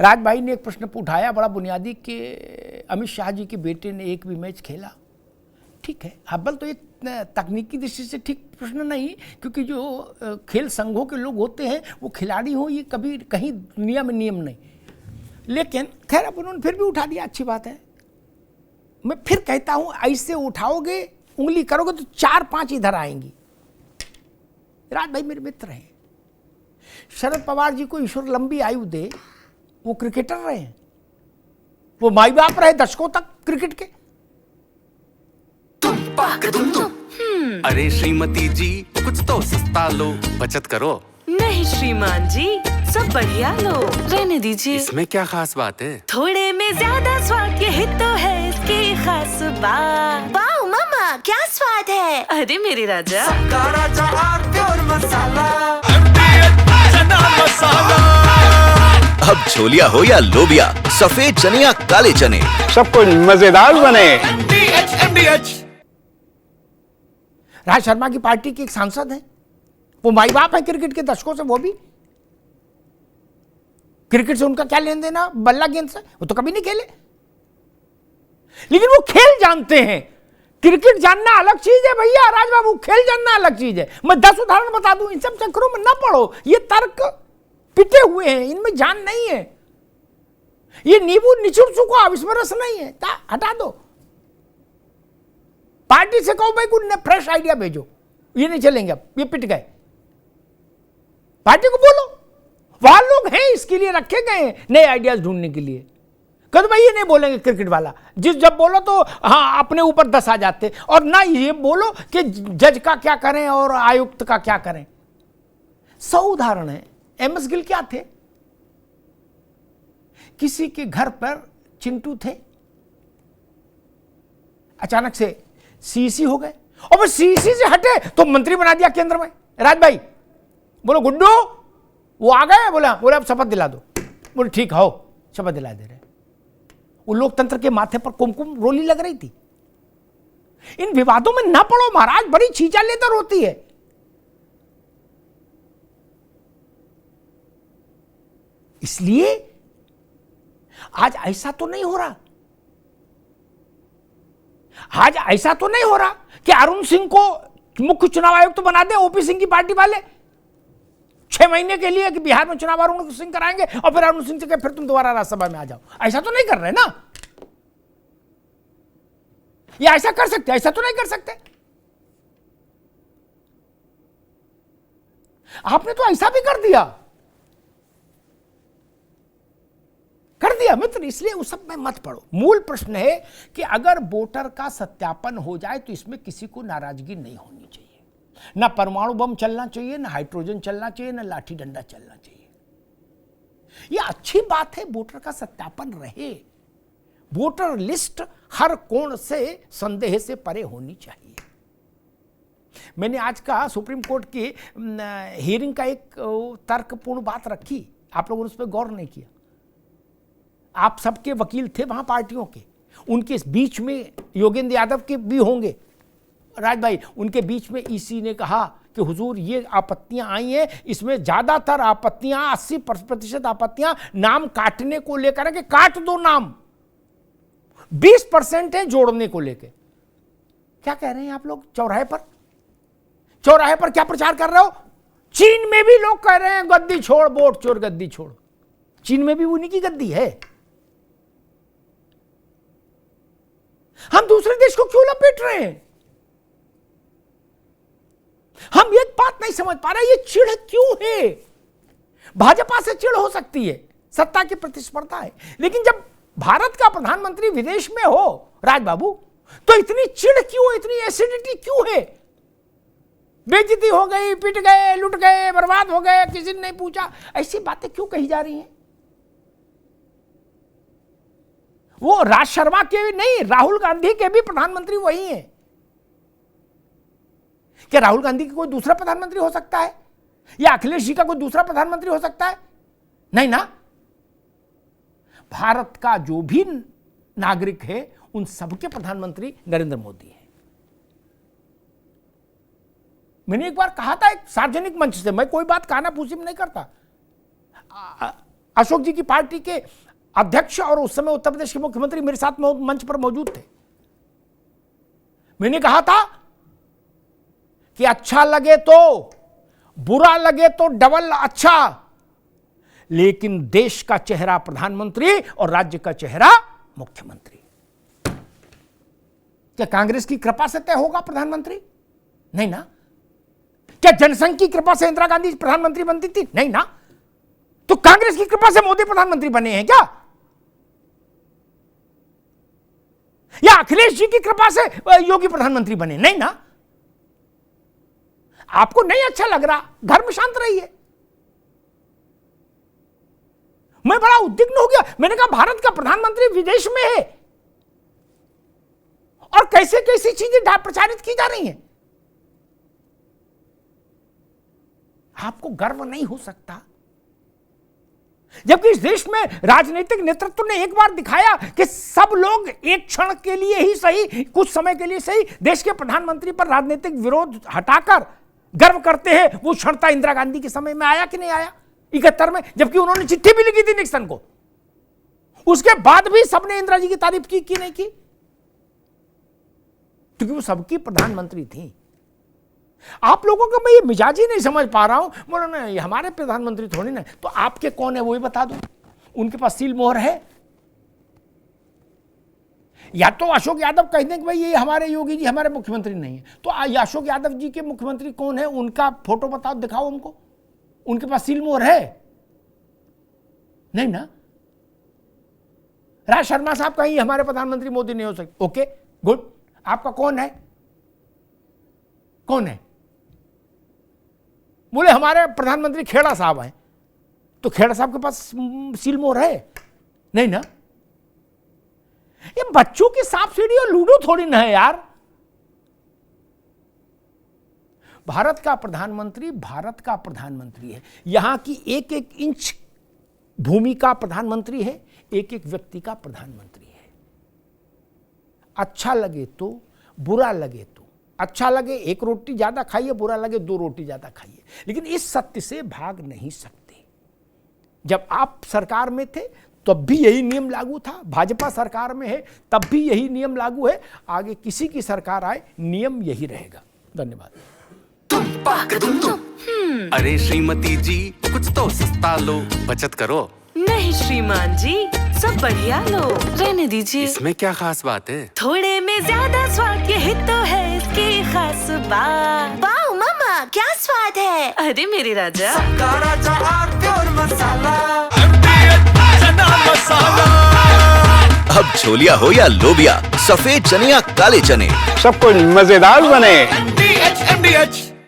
राज भाई ने एक प्रश्न उठाया बड़ा बुनियादी कि अमित शाह जी के बेटे ने एक भी मैच खेला। ठीक है, हब्बल तो ये तकनीकी दृष्टि से ठीक प्रश्न नहीं, क्योंकि जो खेल संघों के लोग होते हैं वो खिलाड़ी हो, ये कभी कहीं दुनिया में नियम नहीं। लेकिन खैर अब उन्होंने फिर भी उठा दिया, अच्छी बात है। मैं फिर कहता हूं, ऐसे उठाओगे उंगली करोगे तो 4-5 इधर आएंगी। राज भाई मेरे मित्र हैं, शरद पवार जी को ईश्वर लंबी आयु दे, वो क्रिकेटर रहे हैं, वो माई बाप रहे दशकों तक क्रिकेट के। अरे श्रीमती जी कुछ तो सस्ता लो, बचत करो। नहीं श्रीमान जी, सब बढ़िया लो, रहने दीजिए। इसमें क्या खास बात है? थोड़े में ज्यादा स्वाद, यही तो है इसकी खास बात। वाओ मामा, क्या स्वाद है। अरे मेरे राजा, राजा और मसाला। अब छोलिया हो या लोबिया, सफेद चने या काले चने, सब कुछ मजेदार बने। राज शर्मा की पार्टी के एक सांसद हैं, वो माई बाप है क्रिकेट के दशकों से। वो भी क्रिकेट से उनका क्या लेन देना बल्ला गेंद से, वो तो कभी नहीं खेले, लेकिन वो खेल जानते हैं। क्रिकेट जानना अलग चीज है भैया, राज बाबू, खेल जानना अलग चीज है। मैं 10 उदाहरण बता दूं, इन सब चक्करों में ना पढ़ो, ये तर्क पिटे हुए हैं, इनमें जान नहीं है। ये नींबू निचुड़ चुका, अब इसमें रस नहीं है, हटा दो। पार्टी से कहो भाई कुछ फ्रेश आइडिया भेजो, ये नहीं चलेंगे, अब ये पिट गए। पार्टी को बोलो, वहां लोग हैं इसके लिए रखे गए हैं, नए आइडियाज ढूंढने के लिए। कद भाई ये नहीं बोलेंगे क्रिकेट वाला, जब बोलो तो हाँ अपने ऊपर 10 आ जाते, और ना ये बोलो कि जज का क्या करें और आयुक्त का क्या करें। 100 उदाहरण है। एमएस गिल क्या थे? किसी के घर पर चिंटू थे, अचानक से सीसी हो गए, और वो सीसी से हटे तो मंत्री बना दिया केंद्र में। राज भाई बोलो गुड्डू, वो आ गए, बोला अब शपथ दिला दो। बोले ठीक हो, शपथ दिला दे रहे। वो लोकतंत्र के माथे पर कुमकुम रोली लग रही थी। इन विवादों में ना पड़ो महाराज, बड़ी छींचा लेकर होती है। इसलिए आज ऐसा तो नहीं हो रहा, आज ऐसा तो नहीं हो रहा कि अरुण सिंह को मुख्य चुनाव आयुक्त तो बना दे ओपी सिंह की पार्टी वाले 6 महीने के लिए, कि बिहार में चुनाव अरुण सिंह कराएंगे और फिर अरुण सिंह से फिर तुम दोबारा राज्यसभा में आ जाओ। ऐसा तो नहीं कर रहे ना, ये ऐसा कर सकते, ऐसा तो नहीं कर सकते। आपने तो ऐसा भी कर दिया मित्र। इसलिए उस सब में मत पड़ो। मूल प्रश्न है कि अगर वोटर का सत्यापन हो जाए तो इसमें किसी को नाराजगी नहीं होनी चाहिए, ना परमाणु बम चलना चाहिए, ना हाइड्रोजन चलना चाहिए, ना लाठी डंडा चलना चाहिए। यह अच्छी बात है, वोटर का सत्यापन रहे, वोटर लिस्ट हर कोण से संदेह से परे होनी चाहिए। मैंने आज का सुप्रीम कोर्ट की हियरिंग का एक तर्कपूर्ण बात रखी, आप लोगों ने उस पर गौर नहीं किया। आप सबके वकील थे वहां पार्टियों के, उनके बीच में योगेंद्र यादव के भी होंगे राज भाई, उनके बीच में ईसी ने कहा कि हुजूर ये आपत्तियां आई हैं, इसमें ज्यादातर आपत्तियां 80% आपत्तियां नाम काटने को लेकर है कि काट दो नाम, 20% है जोड़ने को लेकर। क्या कह रहे हैं आप लोग? चौराहे पर क्या प्रचार कर रहे हो? चीन में भी लोग कह रहे हैं गद्दी छोड़, वोट चोर गद्दी छोड़। चीन में भी उन्हीं की गद्दी है। हम दूसरे देश को क्यों लपेट रहे हैं? हम एक बात नहीं समझ पा रहे, ये चिढ़ क्यों है? भाजपा से चिढ़ हो सकती है, सत्ता की प्रतिस्पर्धा है, लेकिन जब भारत का प्रधानमंत्री विदेश में हो राज बाबू, तो इतनी चिढ़ क्यों, इतनी एसिडिटी क्यों है? बेइज्जती हो गई, पिट गए, लुट गए, बर्बाद हो गए, किसी ने नहीं पूछा, ऐसी बातें क्यों कही जा रही हैं? वो राज शर्मा के भी नहीं, राहुल गांधी के भी प्रधानमंत्री वही हैं। क्या राहुल गांधी का कोई दूसरा प्रधानमंत्री हो सकता है, या अखिलेश जी का कोई दूसरा प्रधानमंत्री हो सकता है? नहीं ना। भारत का जो भी नागरिक है उन सबके प्रधानमंत्री नरेंद्र मोदी हैं। मैंने एक बार कहा था एक सार्वजनिक मंच से, मैं कोई बात कहना फूसी में नहीं करता, अशोक जी की पार्टी के अध्यक्ष और उस समय उत्तर प्रदेश के मुख्यमंत्री मेरे साथ मंच पर मौजूद थे। मैंने कहा था कि अच्छा लगे तो, बुरा लगे तो डबल अच्छा, लेकिन देश का चेहरा प्रधानमंत्री और राज्य का चेहरा मुख्यमंत्री। क्या कांग्रेस की कृपा से तय होगा प्रधानमंत्री? नहीं ना। क्या जनसंघ की कृपा से इंदिरा गांधी प्रधानमंत्री बनती थी? नहीं ना। तो कांग्रेस की कृपा से मोदी प्रधानमंत्री बने हैं क्या? या अखिलेश जी की कृपा से योगी प्रधानमंत्री बने? नहीं ना। आपको नहीं अच्छा लग रहा, घर में शांत रहिए। मैं बड़ा उद्विग्न हो गया। मैंने कहा भारत का प्रधानमंत्री विदेश में है और कैसे कैसी चीजें प्रचारित की जा रही हैं। आपको गर्व नहीं हो सकता? जबकि इस देश में राजनीतिक नेतृत्व ने एक बार दिखाया कि सब लोग एक क्षण के लिए ही सही, कुछ समय के लिए सही, देश के प्रधानमंत्री पर राजनीतिक विरोध हटाकर गर्व करते हैं। वो क्षणता इंदिरा गांधी के समय में आया कि नहीं आया 71 में, जबकि उन्होंने चिट्ठी भी लिखी थी निक्सन को। उसके बाद भी सबने इंदिरा जी की तारीफ की कि नहीं की? क्योंकि वो सबकी प्रधानमंत्री थी। आप लोगों का मैं ये मिजाज ही नहीं समझ पा रहा हूं। बोलो ना ये हमारे प्रधानमंत्री थोड़ी ना, तो आपके कौन है वो ही बता दो। उनके पास सील मोहर है? या तो अशोक यादव कह दें कि भाई ये हमारे योगी जी हमारे मुख्यमंत्री नहीं है, तो अशोक यादव जी के मुख्यमंत्री कौन है, उनका फोटो बताओ, दिखाओ हमको। उनके पास सील मोहर है? नहीं ना। राज शर्मा साहब कहीं हमारे प्रधानमंत्री मोदी नहीं हो सकते। Okay good. आपका कौन है? कौन है? बोले हमारे प्रधानमंत्री खेड़ा साहब हैं। तो खेड़ा साहब के पास सील मोहर है? नहीं ना। ये बच्चों की सांप सीढ़ी और लूडो थोड़ी ना है यार। भारत का प्रधानमंत्री भारत का प्रधानमंत्री है। यहां की एक एक इंच भूमि का प्रधानमंत्री है, एक एक व्यक्ति का प्रधानमंत्री है। अच्छा लगे तो, बुरा लगे तो। अच्छा लगे एक रोटी ज्यादा खाइए, बुरा लगे 2 रोटी ज्यादा खाइए, लेकिन इस सत्य से भाग नहीं सकते। जब आप सरकार में थे तब भी यही नियम लागू था, भाजपा सरकार में है तब भी यही नियम लागू है, आगे किसी की सरकार आए नियम यही रहेगा। धन्यवाद। अरे श्रीमती जी कुछ तो सस्ता लो, बचत करो। नहीं श्रीमान जी, सब बढ़िया लो, रहने दीजिए। इसमें क्या खास बात है? थोड़े में ज्यादा स्वाद, यही तो है इसकी खास बात। वाओ मम्मा क्या स्वाद है। अरे मेरे राजा, अब छोलिया हो या लोबिया, सफेद चने या काले चने, सब कुछ मजेदार बने।